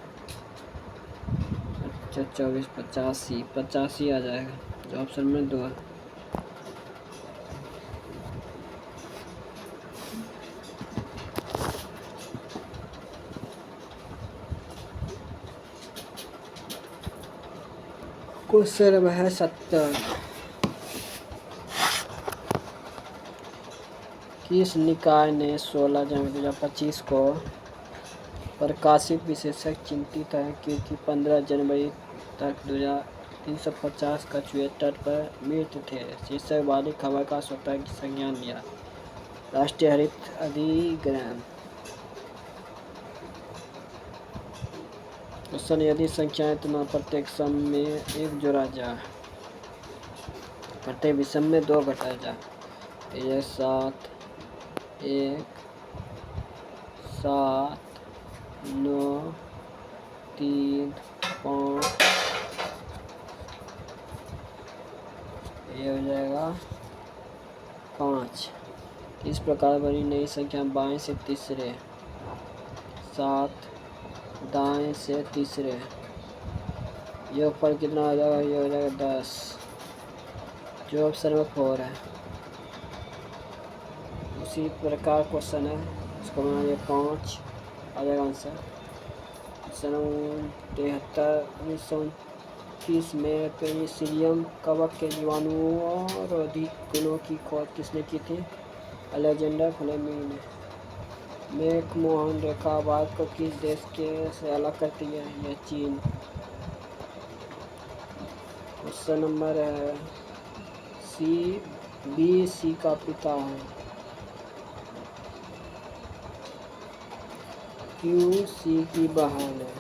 24, 85, 85 आ जाएगा, जो ऑप्शन में 2 है। क्वेश्चन नंबर है 70, किस निकाय ने 16 जनवरी 2025 को प्रकाशित विशेषक चिंतित है क्योंकि 15 जनवरी तक 2350 कछुए तट पर मृत थे, शीर्षक वाली खबर का स्वतः की संज्ञान लिया? राष्ट्रीय हरित अधिग्रहण। क्वेश्चन यदि संख्याएं तनाव प्रत्येक सम में 1 जोड़ा जाए, प्रत्येक विषम में 2 घटाया जाए, ये 7, 1, 7, 9, 3, 5, ये हो जाएगा 5। इस प्रकार बनी नई संख्या बाएं से तीसरे, 7 दाएं से तीसरे, योगफल कितना हो जाएगा? ये हो जाएगा 10, जो ऑप्शन में 4 है। उसी प्रकार क्वेश्चन है, इसको बनाइए 5 आ जाएगा आंसर। क्वेश्चन 73, 1929 में पेनिसिलियम कवक के जीवाणुओं और अधिक गुणों की खोज किसने की थी? अलेक्जेंडर फ्लेमिंग ने। मैकमोहन रेखा भारत को किस देश के से अलग करती है? यह चीन। क्वेश्चन नंबर है सी का पिता है, क्यू सी की बहन है,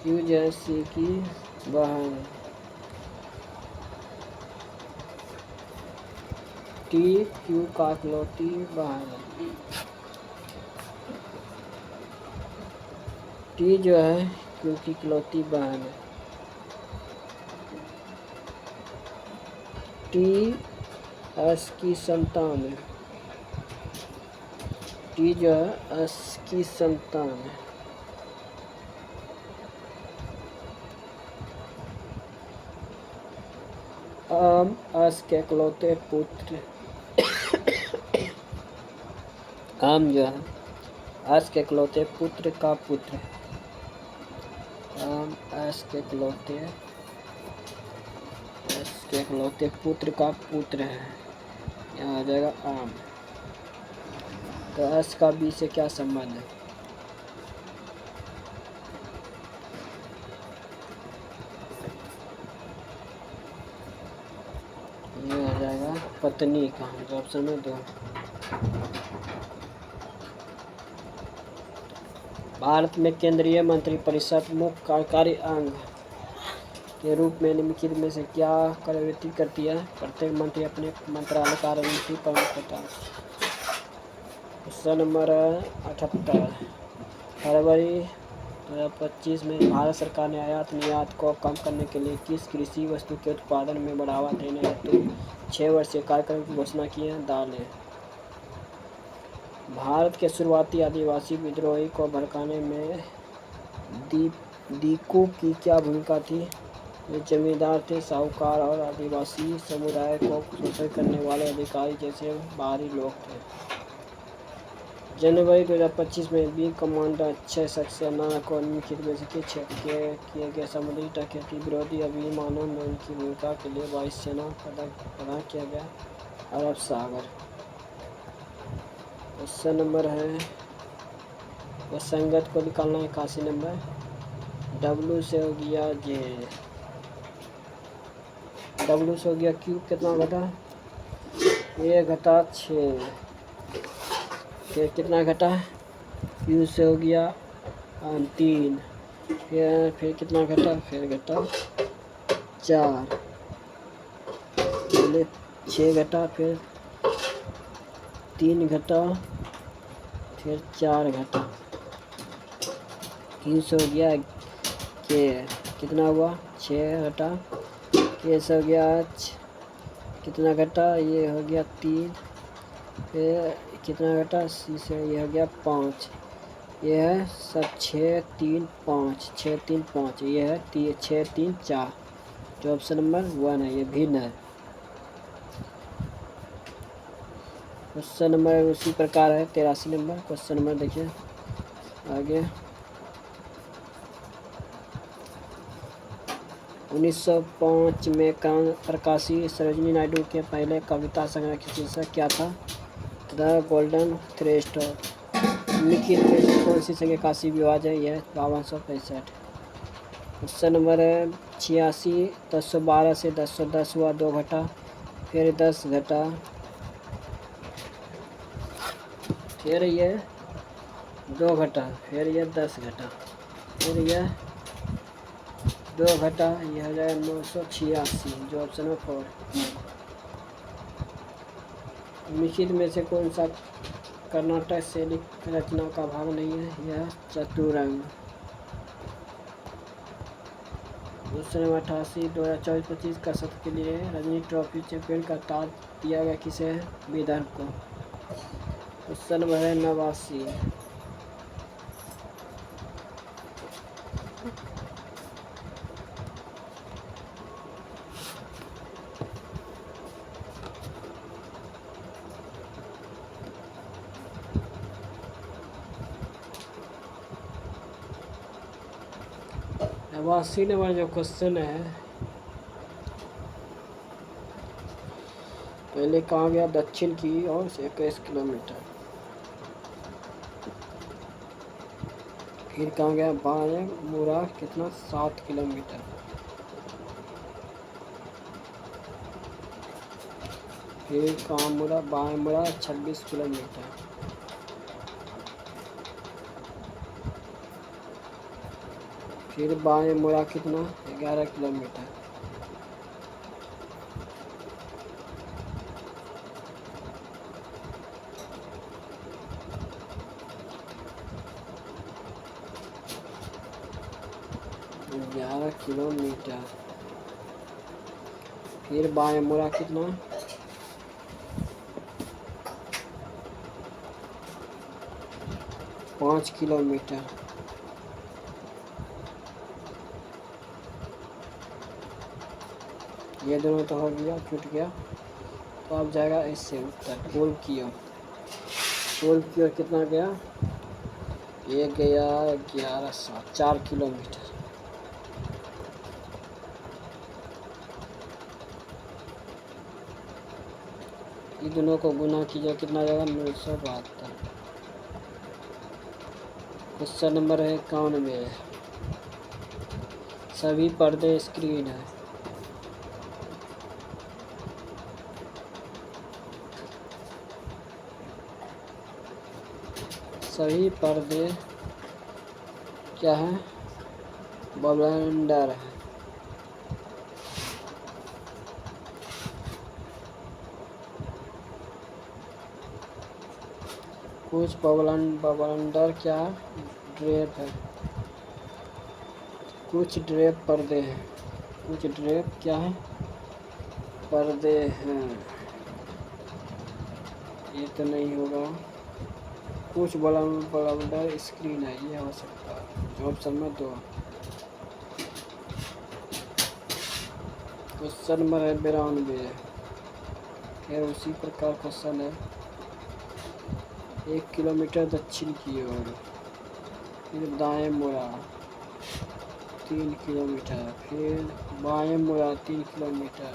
क्यू जो है सी की बहन है, टी क्यू का इकलौती बहन है, टी जो है क्यू की इकलौती बहन है, टी एस की संतान है, टी जो है अस की संतान है। आम अस के इकलौते पुत्र। आम जो है अस के इकलौते पुत्र का पुत्र। आम अस के इकलौते पुत्र का पुत्र है। यहाँ आ जाएगा आम। तो अस का बी से क्या संबंध है? ये आ जाएगा पत्नी का, जो ऑप्शन में 2। भारत में केंद्रीय मंत्रिपरिषद मुख्य कार्यकारी अंग के रूप में निम्नलिखित में से क्या कार्यवृत्ति करती है? प्रत्येक मंत्री अपने मंत्रालय कार्यनीति प्रमुख होता है। Question number 78। फरवरी 2025 में भारत सरकार ने आयात निर्यात को कम करने के लिए किस कृषि वस्तु के उत्पादन में बढ़ावा देने हेतु 6 वर्षीय कार्यक्रम की घोषणा की है? दालें। भारत के शुरुआती आदिवासी विद्रोही को भड़काने में दीकू की क्या भूमिका थी? वे जमींदार थे, साहूकार और आदिवासी समुदाय को शोषण करने वाले अधिकारी जैसे बाहरी लोग थे। जनवरी 2025 में वीर कमांडर 6 सक्सेना को निम्नलिखित में से किस क्षेत्र किए गए समुद्री डकैती विरोधी अभियानों में उनकी भूमिका के लिए वायुसेना पदक प्रदान किया गया? अरब सागर। क्वेश्चन नंबर है, वह संगत को निकालना है 81 नंबर। W से हो गया J, W से हो गया Q, कितना घटा? ये घटा 6। फिर कितना घटा? Q से हो गया 3। फिर कितना घटा? फिर घटा 4। पहले 6 घटा, फिर 3 घटा, फिर 4 घटा। Q से हो गया K, कितना हुआ? 6 घटा। K से हो गया कितना घटा? ये हो गया 3। फिर कितना घटा? C से ये हो गया 5। ये है सब 6 3 5, 6 3 5। ये है 6 3 4, जो ऑप्शन नंबर 1 है, ये भिन्न है। क्वेश्चन नंबर उसी प्रकार है 83 नंबर। क्वेश्चन नंबर देखिए आगे। 1905 में प्रकाशित सरोजिनी नायडू के पहले कविता संग्रह की शीर्षक क्या था? The golden thread. निम्नलिखित में से कौन सी संख्या का सी विभाज है? यह 5265। Question number 86। 1012 से 1010 हुआ, 2 घटा, फिर 10 घटा, फिर ये 2 घटा, फिर ये 10 घटा, फिर यह 2 घटा, यह हो जाएगा 986, जो ऑप्शन नंबर 4। निम्नलिखित में से कौन सा कर्नाटक शैली रचना का भाग नहीं है? यह चतुरंग। Question number 88। 2024-25 का सत्र के लिए रणजी ट्रॉफी चैंपियन का ताज दिया गया किसे? विदर्भ को। क्वेश्चन नंबर है 89। नवासी नंबर जो क्वेश्चन है, पहले कहाँ गया? दक्षिण की ओर से 21 किलोमीटर। फिर कहाँ गया? बाएं मुड़ा, कितना? 7 किलोमीटर। फिर कहाँ मुड़ा? बाएं मुड़ा 26 किलोमीटर। फिर बाएं मुड़ा कितना? 11 किलोमीटर। किलोमीटर। फिर बाएं मुड़ा कितना? 11 5 किलोमीटर। ये दोनों तो हो गया, छूट गया। तो अब जाएगा इससे उत्तर पूर्व की ओर। पूर्व की ओर कितना गया? ये गया 1100, 4 किलोमीटर। ये दोनों को गुना कीजिए, कितना जाएगा? 972। क्वेश्चन नंबर है 91। सभी पर्दे स्क्रीन है। सभी पर्दे क्या है? ब्लेंडर है। कुछ ब्लेंडर क्या? ड्रेप है। कुछ ड्रेप पर्दे हैं। कुछ ड्रेप क्या है? पर्दे हैं। ये तो नहीं होगा। कुछ ब्लेंडर स्क्रीन है, ये हो सकता है। ऑप्शन में 2। क्वेश्चन नंबर है 92। फिर उसी प्रकार क्वेश्चन है। 1 किलोमीटर दक्षिण की ओर, फिर दाएं मुड़ा 3 किलोमीटर, फिर बाएं मुड़ा 3 किलोमीटर,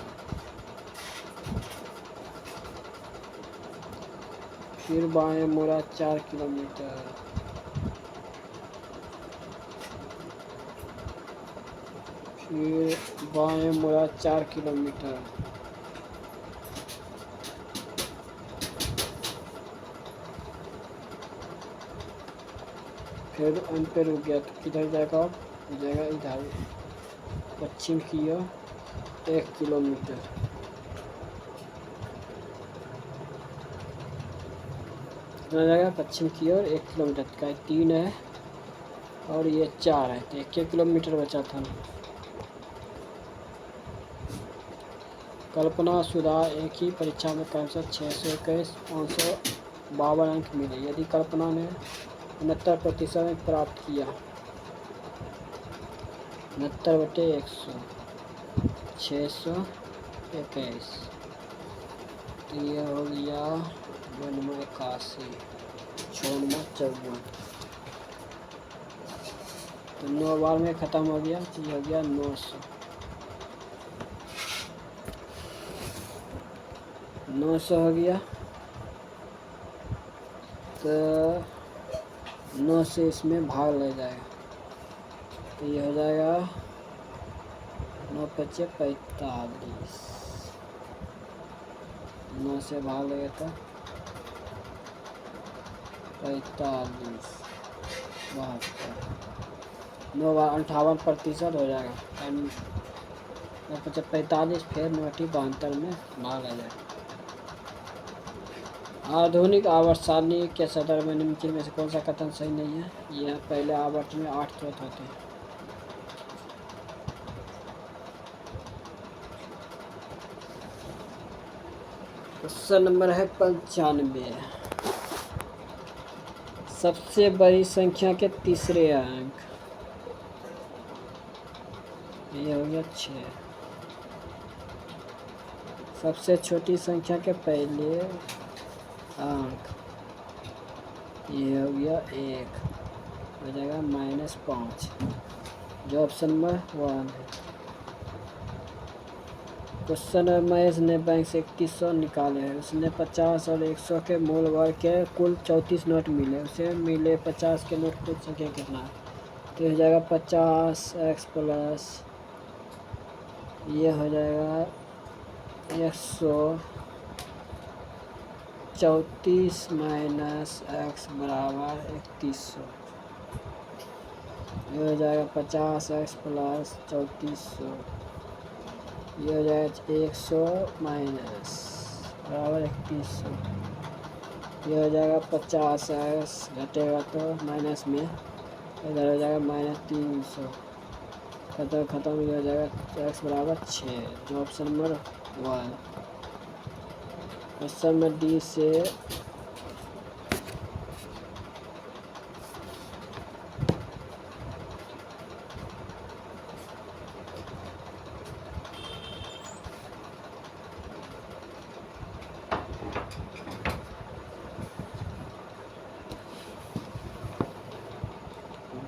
फिर बाएं मुड़ा 4 किलोमीटर, फिर बाएं मुड़ा 4 किलोमीटर, फिर अंत पे रुक गया। तो किधर जाएगा? हो जाएगा इधर पश्चिम की ओर 1 किलोमीटर। कितना जाएगा? पश्चिम की ओर 1 किलोमीटर का 3 है और ये 4 है, तो 1 किलोमीटर बचा था। कल्पना सुधा एक ही परीक्षा में क्रमशः 621, 552 अंक मिले। यदि कल्पना ने 69% अंक प्राप्त किया, 69/100, 621, तो ये हो गया 81, 54। तो 9 बार में ख़त्म हो गया, तो ये हो गया 900। 900 हो गया। तो 9 से इसमें भाग ले जाएगा, तो ये हो जाएगा 9 × 5 = 45। 9 से भाग लगेगा तो 45, 72, 9 बार 58% हो जाएगा। 9 × 5 = 45, फिर 9 में भाग ले जाएगा। आधुनिक आवर्त सारणी के सदर में निम्नलिखित में से कौन सा कथन सही नहीं है? यह पहले आवर्त में 8 स्रोत होते हैं। क्वेश्चन नंबर है 95। सबसे बड़ी संख्या के तीसरे अंक, ये हो गया 6। सबसे छोटी संख्या के पहले अंक, ये हो गया 1, हो जाएगा -5, जो ऑप्शन में 1 है। क्वेश्चन है, महेश ने बैंक से 3100 निकाले हैं। उसने 50 और 100 के मूल वर्ग के कुल 34 नोट मिले। उसे मिले 50 के नोट कुल संख्या कितना है? तो हो जाएगा 50x प्लस, ये हो जाएगा 134 - x बराबर 3100। ये हो जाएगा 50x प्लस 3400, ये हो जाएगा 100 माइनस बराबर 3100। ये हो जाएगा 50x, घटेगा तो माइनस में, इधर हो जाएगा -300, खत्म। ये हो जाएगा x बराबर 6, जो option number 1। Question number D से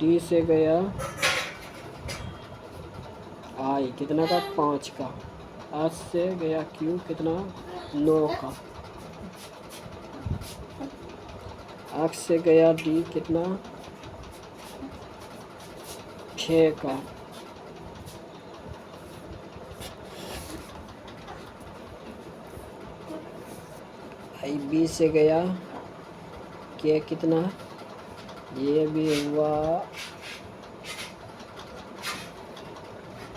डी से गया आई कितना का 5 का। एच से गया क्यू कितना 9 का। एक्स से गया डी कितना 6 का। आई बी से गया के कितना, ये भी हुआ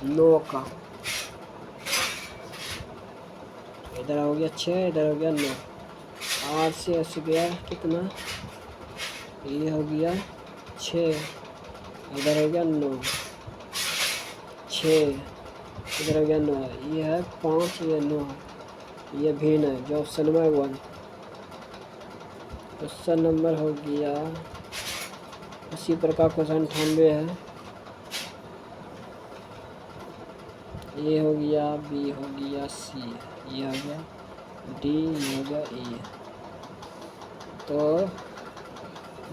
9 का। इधर हो गया 6, इधर हो गया 9। आर से एस गया कितना, ये हो गया 6, इधर हो गया 9, 6, इधर हो गया 9, ये है 5, ये 9, ये भिन्न है जो ऑप्शन नंबर 1। क्वेश्चन नंबर हो गया उसी प्रकार क्वेश्चन 98 है। ए हो गया, बी हो गया, सी, ये हो गया डी, ये हो गया ई। तो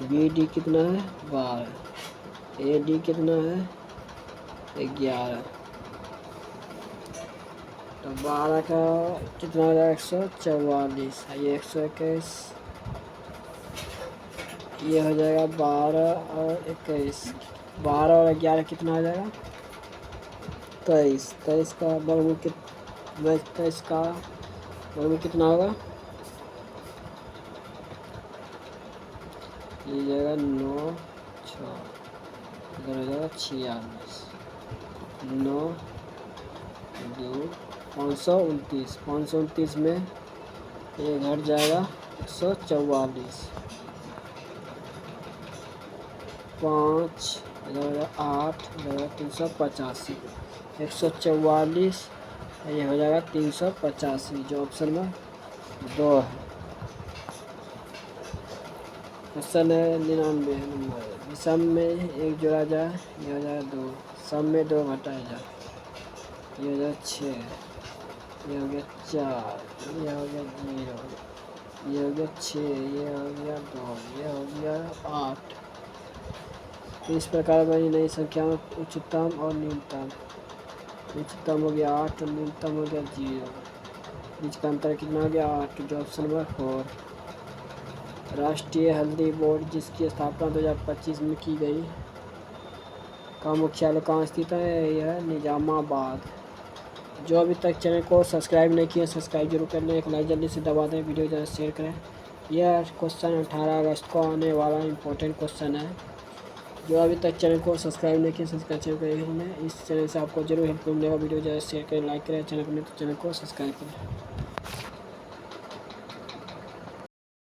बी डी कितना है 12, ए डी कितना है 11। तो 12 का कितना हो जाएगा 144, ये 121, ये हो जाएगा 12 और 21, 12 और 11 कितना हो जाएगा 23। 23 का वर्गमूल 23 का वर्गमूल कितना होगा, ये जाएगा 9, 6, इधर हो जाएगा 46, 9, 2, 529, 529 में ये घट जाएगा 144, 5, इधर हो जाएगा 8, इधर हो जाएगा 385, 144, ये हो जाएगा 385 जो ऑप्शन में 2 है। क्वेश्चन है 99 नंबर। सम में 1 जोड़ा जाए, ये हो जाएगा 2, सम में 2 घटाया जाए, ये हो जाएगा 6, ये हो गया 4, ये हो गया 0, ये हो गया 6, ये हो गया 2, ये हो गया 8। तो इस प्रकार बनी नई संख्या में उच्चतम और न्यूनतम। उच्चतम हो गया 8 और न्यूनतम हो गया 0। बीच का अंतर कितना हो गया 8, जो ऑप्शन नंबर 4। राष्ट्रीय हल्दी बोर्ड जिसकी स्थापना 2025 में की गई का मुख्यालय कहाँ स्थित है, यह निजामाबाद। जो अभी तक चैनल को सब्सक्राइब नहीं किया सब्सक्राइब जरूर कर लें, एक लाइक जल्दी से दबा दें, वीडियो ज़्यादा शेयर करें। यह क्वेश्चन 18 अगस्त को आने वाला इम्पोर्टेंट क्वेश्चन है। जो अभी तक चैनल को सब्सक्राइब नहीं किया सब्सक्राइब करें, इस चैनल से आपको जरूर हेल्प मिलेगा। वीडियो ज़्यादा शेयर करें, लाइक करें, चैनल को नहीं तो चैनल को सब्सक्राइब करें।